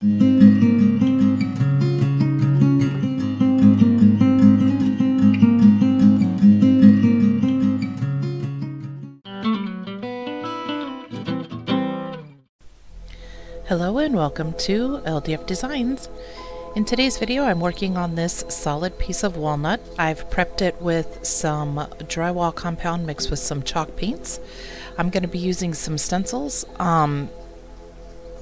Hello and welcome to LDF-Designs. In today's video I'm working on this solid piece of walnut. I've prepped it with some drywall compound mixed with some chalk paints. I'm going to be using some stencils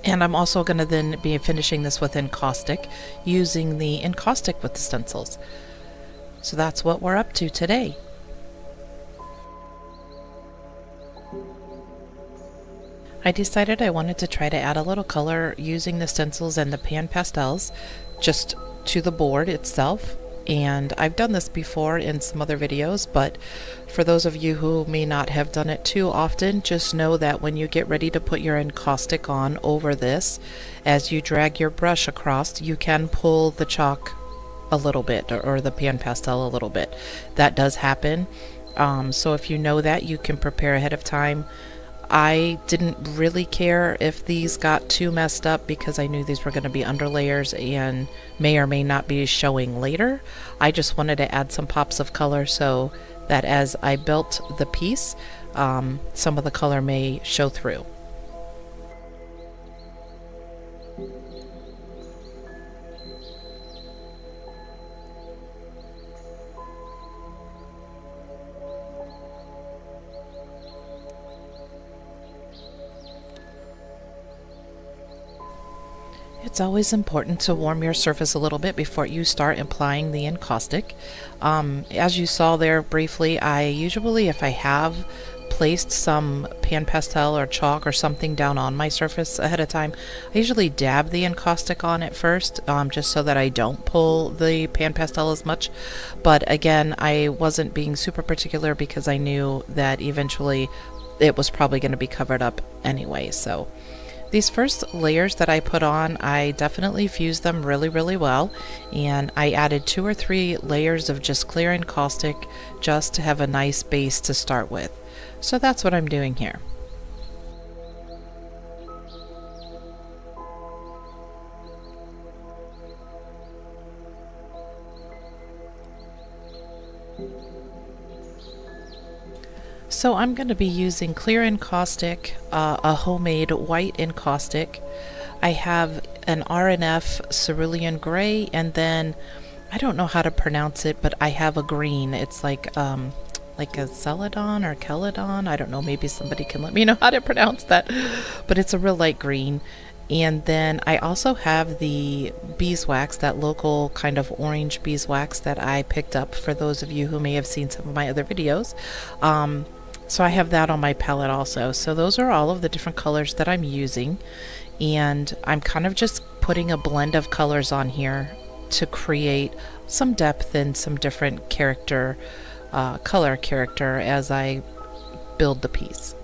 and I'm also going to then be finishing this with Encaustic, using the Encaustic with the stencils. So that's what we're up to today. I decided I wanted to try to add a little color using the stencils and the pan pastels just to the board itself, and I've done this before in some other videos, but for those of you who may not have done it too often, just know that when you get ready to put your Encaustic on over this, as you drag your brush across, you can pull the chalk a little bit or the pan pastel a little bit. That does happen, so if you know that, you can prepare ahead of time. I didn't really care if these got too messed up because I knew these were going to be underlayers and may or may not be showing later. I just wanted to add some pops of color so that as I built the piece, some of the color may show through. It's always important to warm your surface a little bit before you start applying the Encaustic. As you saw there briefly, I usually, if I have placed some pan pastel or chalk or something down on my surface ahead of time, I usually dab the Encaustic on it first, just so that I don't pull the pan pastel as much. But again, I wasn't being super particular because I knew that eventually it was probably going to be covered up anyway. So these first layers that I put on, I definitely fused them really well, and I added 2 or 3 layers of just clear Encaustic just to have a nice base to start with. So that's what I'm doing here. So I'm going to be using clear Encaustic, a homemade white Encaustic. I have an R&F Cerulean Gray, and then I don't know how to pronounce it, but I have a green. It's like a Celadon or Celadon. I don't know, maybe somebody can let me know how to pronounce that, but it's a real light green. And then I also have the beeswax, that local kind of orange beeswax that I picked up for those of you who may have seen some of my other videos. So I have that on my palette also. So those are all of the different colors that I'm using, and I'm kind of just putting a blend of colors on here to create some depth and some different character, color character as I build the piece.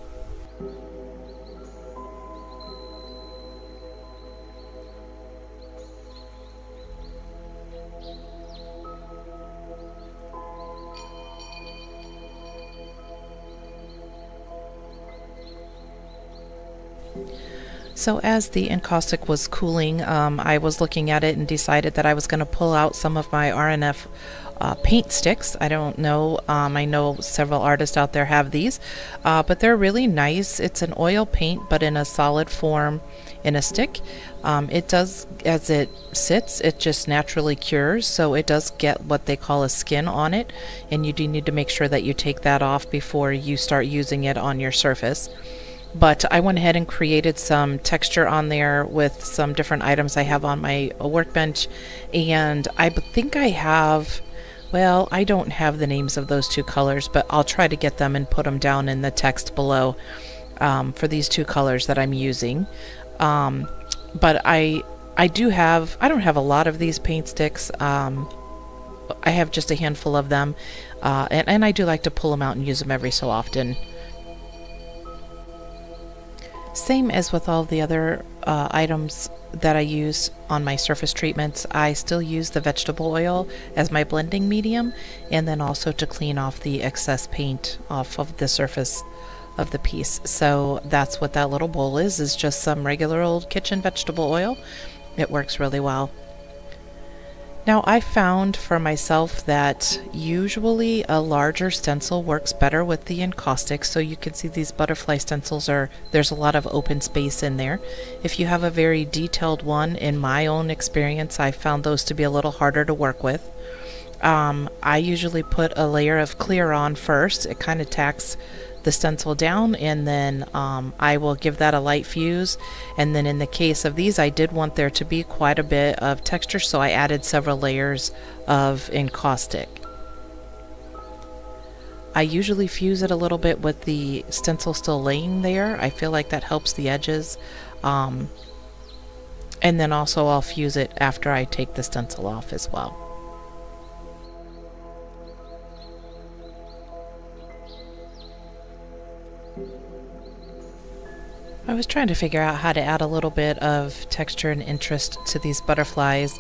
So as the Encaustic was cooling, I was looking at it and decided that I was going to pull out some of my R&F paint sticks. I don't know, I know several artists out there have these, but they're really nice. It's an oil paint, but in a solid form in a stick. It does, as it sits, it just naturally cures, so it does get what they call a skin on it, and you do need to make sure that you take that off before you start using it on your surface. But I went ahead and created some texture on there with some different items I have on my workbench, and I think I have, well, I don't have the names of those 2 colors, but I'll try to get them and put them down in the text below for these 2 colors that I'm using. But I don't have a lot of these paint sticks. I have just a handful of them, and I do like to pull them out and use them every so often. Same as with all the other items that I use on my surface treatments, I still use the vegetable oil as my blending medium, and then also to clean off the excess paint off of the surface of the piece. So that's what that little bowl is just some regular old kitchen vegetable oil. It works really well. Now, I found for myself that usually a larger stencil works better with the encaustic. So you can see these butterfly stencils there's a lot of open space in there. If you have a very detailed one, in my own experience, I found those to be a little harder to work with. I usually put a layer of clear on first. It kind of tacks the stencil down, and then I will give that a light fuse. And then in the case of these, I did want there to be quite a bit of texture, so I added several layers of encaustic. I usually fuse it a little bit with the stencil still laying there. I feel like that helps the edges. And then also I'll fuse it after I take the stencil off as well. I was trying to figure out how to add a little bit of texture and interest to these butterflies.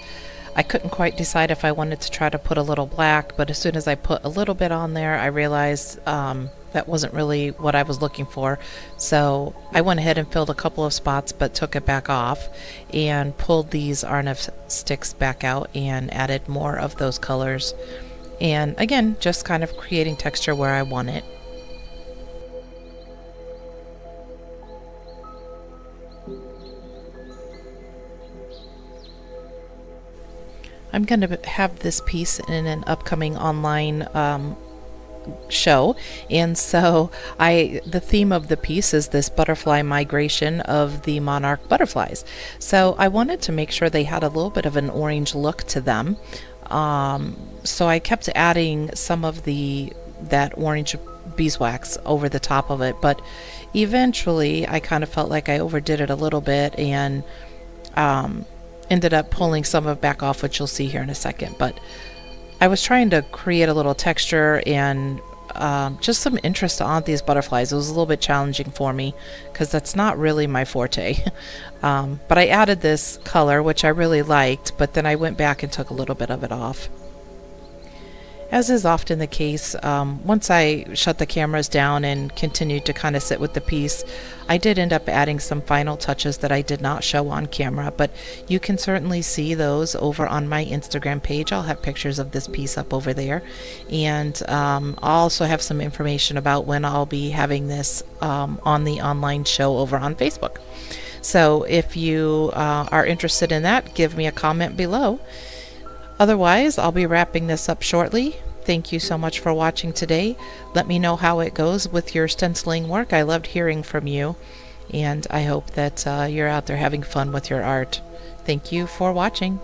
I couldn't quite decide if I wanted to try to put a little black, but as soon as I put a little bit on there, I realized that wasn't really what I was looking for. So I went ahead and filled a couple of spots, but took it back off and pulled these R&F sticks back out and added more of those colors. And again, just kind of creating texture where I want it. I'm going to have this piece in an upcoming online show, and so the theme of the piece is this butterfly migration of the Monarch butterflies. So I wanted to make sure they had a little bit of an orange look to them. So I kept adding some of that orange beeswax over the top of it, but eventually I kind of felt like I overdid it a little bit, and ended up pulling some of it back off, which you'll see here in a second. But I was trying to create a little texture and just some interest on these butterflies. It was a little bit challenging for me because that's not really my forte. But I added this color, which I really liked, but then I went back and took a little bit of it off. As is often the case, once I shut the cameras down and continued to kind of sit with the piece, I did end up adding some final touches that I did not show on camera, but you can certainly see those over on my Instagram page. I'll have pictures of this piece up over there, and I'll also have some information about when I'll be having this on the online show over on Facebook. So if you are interested in that, give me a comment below. Otherwise, I'll be wrapping this up shortly. Thank you so much for watching today. Let me know how it goes with your stenciling work. I loved hearing from you, and I hope that you're out there having fun with your art. Thank you for watching.